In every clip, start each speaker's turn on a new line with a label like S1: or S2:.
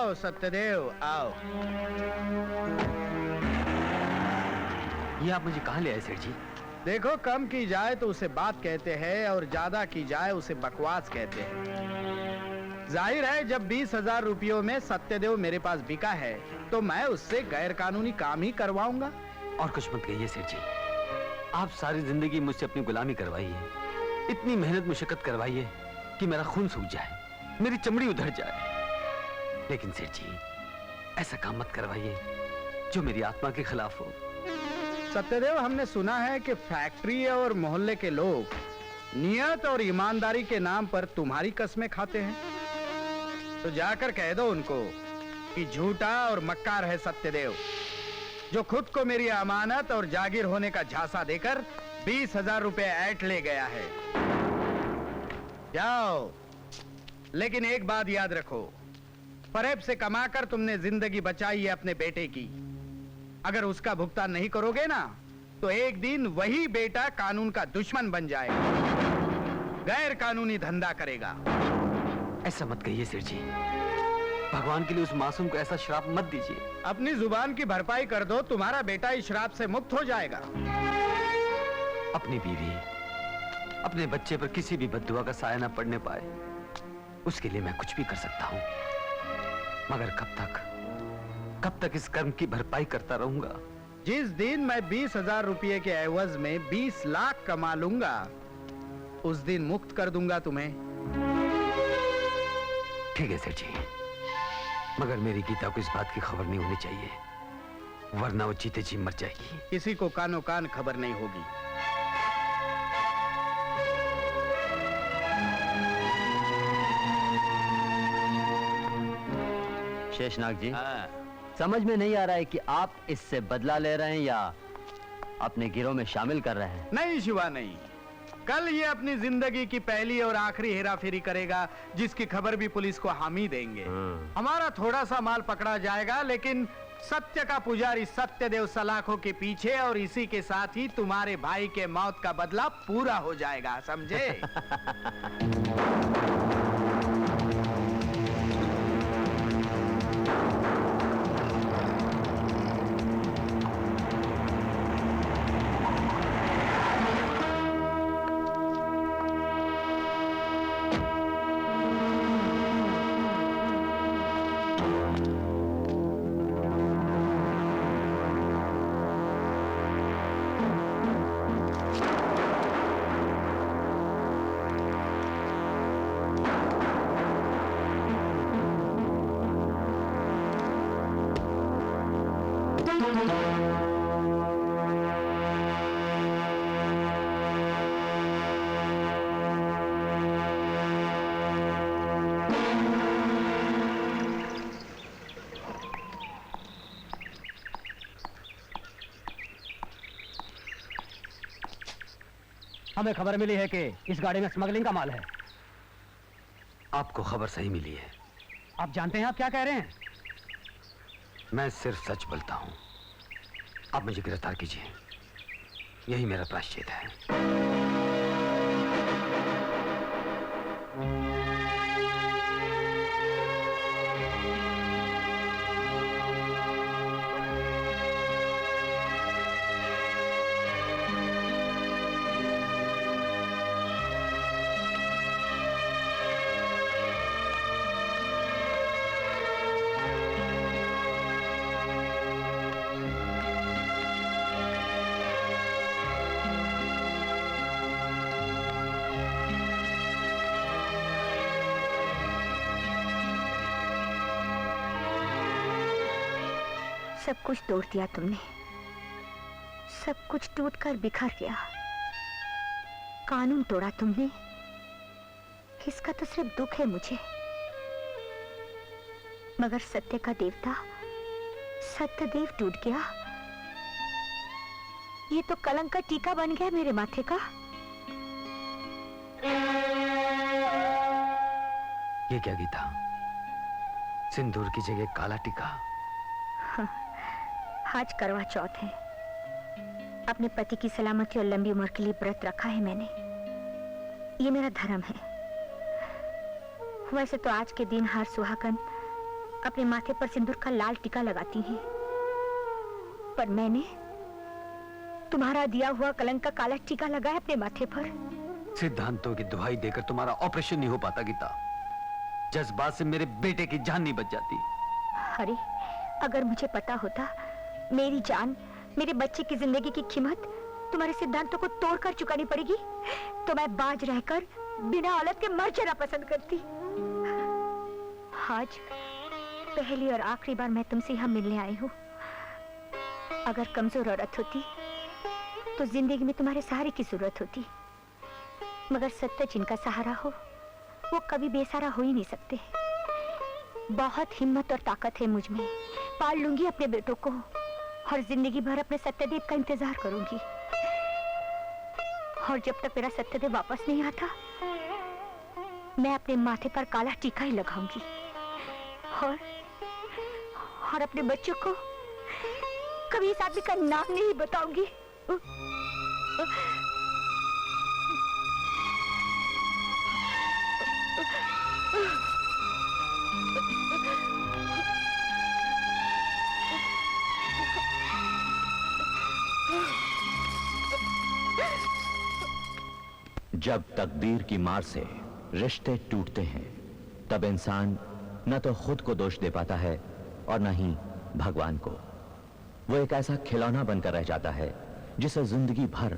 S1: आओ सत्यदेव आओ।
S2: ये आप मुझे कहाँ ले आए सेठ जी?
S1: देखो, कम की जाए तो उसे बात कहते हैं और ज्यादा की जाए उसे बकवास कहते हैं। जाहिर है जब 20,000 रुपयों में सत्यदेव मेरे पास बिका है तो मैं उससे गैर कानूनी काम ही करवाऊंगा।
S2: और कुछ मत कहिए सेठ जी, आप सारी जिंदगी मुझसे अपनी गुलामी करवाई है, इतनी मेहनत मुशक्कत करवाई है कि मेरा खून सूख जाए, मेरी चमड़ी उधड़ जाए। लेकिन सेठ जी ऐसा काम मत करवाइए जो मेरी आत्मा के खिलाफ हो।
S1: सत्यदेव, हमने सुना है कि फैक्ट्री और मोहल्ले के लोग नियत और ईमानदारी के नाम पर तुम्हारी कस्में खाते हैं, तो जाकर कह दो उनको कि झूठा और मक्कार है सत्यदेव, जो खुद को मेरी अमानत और जागीर होने का झांसा देकर 20,000 रुपए ऐट ले गया है। जाओ, लेकिन एक बात याद रखो, फरेब से कमाकर तुमने जिंदगी बचाई है अपने बेटे की। अगर उसका भुगतान नहीं करोगे ना तो एक दिन वही बेटा कानून का दुश्मन बन जाएगा, गैर कानूनी धंधा करेगा।
S2: ऐसा मत कहिए सेठ जी, भगवान के लिए उस मासूम को ऐसा श्राप मत दीजिए।
S1: अपनी जुबान की भरपाई कर दो, तुम्हारा बेटा इस श्राप से मुक्त हो जाएगा।
S2: अपनी बीवी, अपने बच्चे पर किसी भी बद्दुआ का साया न पड़ने पाए, उसके लिए मैं कुछ भी कर सकता हूं, मगर कब तक इस कर्म की भरपाई करता रहूंगा?
S1: जिस दिन मैं 20,000 रुपये के एवज में 20 लाख कमा लूंगा उस दिन मुक्त कर दूंगा तुम्हें।
S2: ठीक है सेठ जी, मगर मेरी गीता को इस बात की खबर नहीं होनी चाहिए, वरना वो जीते जी मर जाएगी।
S1: किसी को कानो कान खबर नहीं होगी।
S3: शेषनाग जी, समझ में नहीं आ रहा है कि आप इससे बदला ले रहे हैं या अपने गिरोह में शामिल कर रहे हैं।
S1: नहीं शिवा, नहीं। कल ये अपनी जिंदगी की पहली और आखिरी हेराफेरी करेगा जिसकी खबर भी पुलिस को हम ही देंगे। हमारा थोड़ा सा माल पकड़ा जाएगा, लेकिन सत्य का पुजारी सत्यदेव सलाखों के पीछे, और इसी के साथ ही तुम्हारे भाई के मौत का बदला पूरा हो जाएगा, समझे?
S4: हमें खबर मिली है कि इस गाड़ी में स्मगलिंग का माल है।
S2: आपको खबर सही मिली है।
S4: आप जानते हैं आप क्या कह रहे हैं?
S2: मैं सिर्फ सच बोलता हूं। आप मुझे गिरफ्तार कीजिए, यही मेरा प्रायश्चित है।
S5: सब कुछ तोड़ दिया तुमने, सब कुछ टूटकर बिखर गया। कानून तोड़ा तुमने, इसका तो सिर्फ दुख है मुझे। मगर सत्य का देवता सत्यदेव टूट गया, ये तो कलंक का टीका बन गया मेरे माथे का।
S2: ये क्या गीता, सिंदूर की जगह काला टीका?
S5: आज करवा चौथ है, अपने पति की सलामती और लंबी उम्र के लिए व्रत रखा है मैंने, ये मेरा धर्म है। वैसे तो आज के दिन हर सुहागन अपने माथे पर सिंदूर का लाल टीका लगाती हैं, पर मैंने तुम्हारा दिया हुआ कलंक का काला टीका लगाया अपने माथे पर।
S2: सिद्धांतों की दुहाई देकर तुम्हारा ऑपरेशन नहीं हो पाता गीता। जज्बात से मेरे बेटे की जान नहीं बच जाती।
S5: अरे अगर मुझे पता होता मेरी जान, मेरे बच्चे की जिंदगी की कीमत तुम्हारे सिद्धांतों को तोड़कर चुकानी पड़ेगी, तो मैं बाज रहकर बिना औलाद के मर जाना पसंद करती। आज पहली और आखिरी बार मैं तुमसे यहाँ मिलने आई हूँ। अगर कमजोर औरत होती तो जिंदगी में तुम्हारे सहारे की जरूरत होती, मगर सत्य जिनका सहारा हो वो कभी बेसहारा हो ही नहीं सकते। बहुत हिम्मत और ताकत है मुझ में, पाल लूंगी अपने बेटों को और जिंदगी भर अपने सत्यदेव का इंतजार करूंगी। और जब तक मेरा सत्यदेव वापस नहीं आता, मैं अपने माथे पर काला टीका ही लगाऊंगी और अपने बच्चों को कभी इस आदमी का नाम नहीं बताऊंगी।
S6: जब तकदीर की मार से रिश्ते टूटते हैं, तब इंसान न तो खुद को दोष दे पाता है और न ही भगवान को। वो एक ऐसा खिलौना बनकर रह जाता है जिसे जिंदगी भर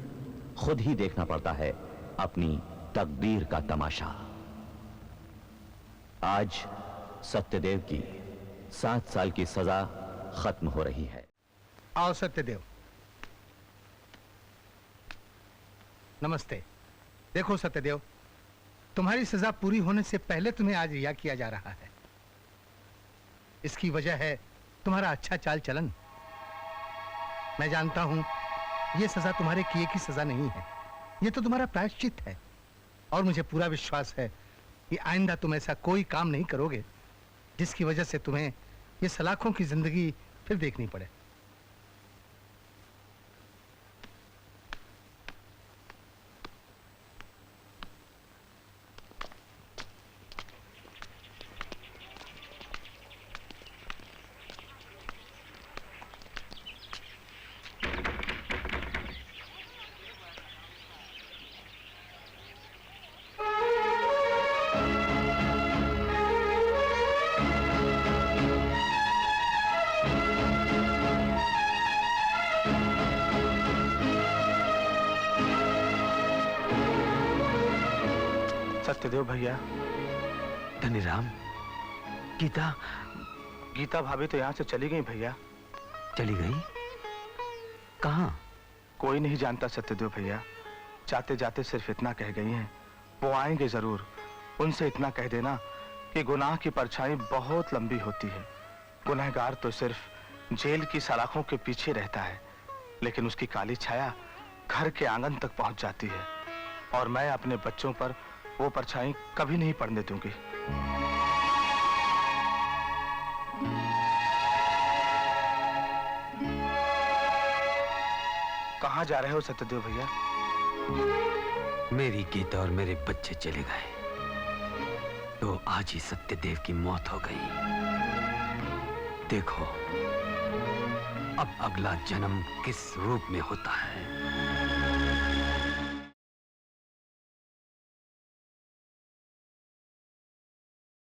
S6: खुद ही देखना पड़ता है अपनी तकदीर का तमाशा। आज सत्यदेव की 7 साल की सजा खत्म हो रही है।
S7: आओ सत्यदेव। नमस्ते। देखो सत्यदेव, तुम्हारी सजा पूरी होने से पहले तुम्हें आज रिहा किया जा रहा है। इसकी वजह है तुम्हारा अच्छा चाल चलन। मैं जानता हूं यह सजा तुम्हारे किए की सजा नहीं है, यह तो तुम्हारा प्रायश्चित है। और मुझे पूरा विश्वास है कि आइंदा तुम ऐसा कोई काम नहीं करोगे जिसकी वजह से तुम्हें ये सलाखों की जिंदगी फिर देखनी पड़े।
S8: सत्यदेव भैया।
S2: धनीराम, गीता।
S8: गीता भाभी तो यहाँ से चली गई भैया।
S2: चली गई? कहाँ?
S8: कोई नहीं जानता सत्यदेव भैया। जाते जाते सिर्फ इतना कह गई हैं, वो आएंगे जरूर। उनसे इतना कह देना कि गुनाह की परछाई बहुत लंबी होती है। गुनहगार तो सिर्फ जेल की सलाखों के पीछे रहता है, लेकिन उसकी काली छाया घर के आंगन तक पहुंच जाती है। और मैं अपने बच्चों पर वो परछाई कभी नहीं पड़ने दूंगी। कहाँ जा रहे हो सत्यदेव भैया?
S2: मेरी गीता और मेरे बच्चे चले गए तो आज ही सत्यदेव की मौत हो गई। देखो अब अगला जन्म किस रूप में होता है।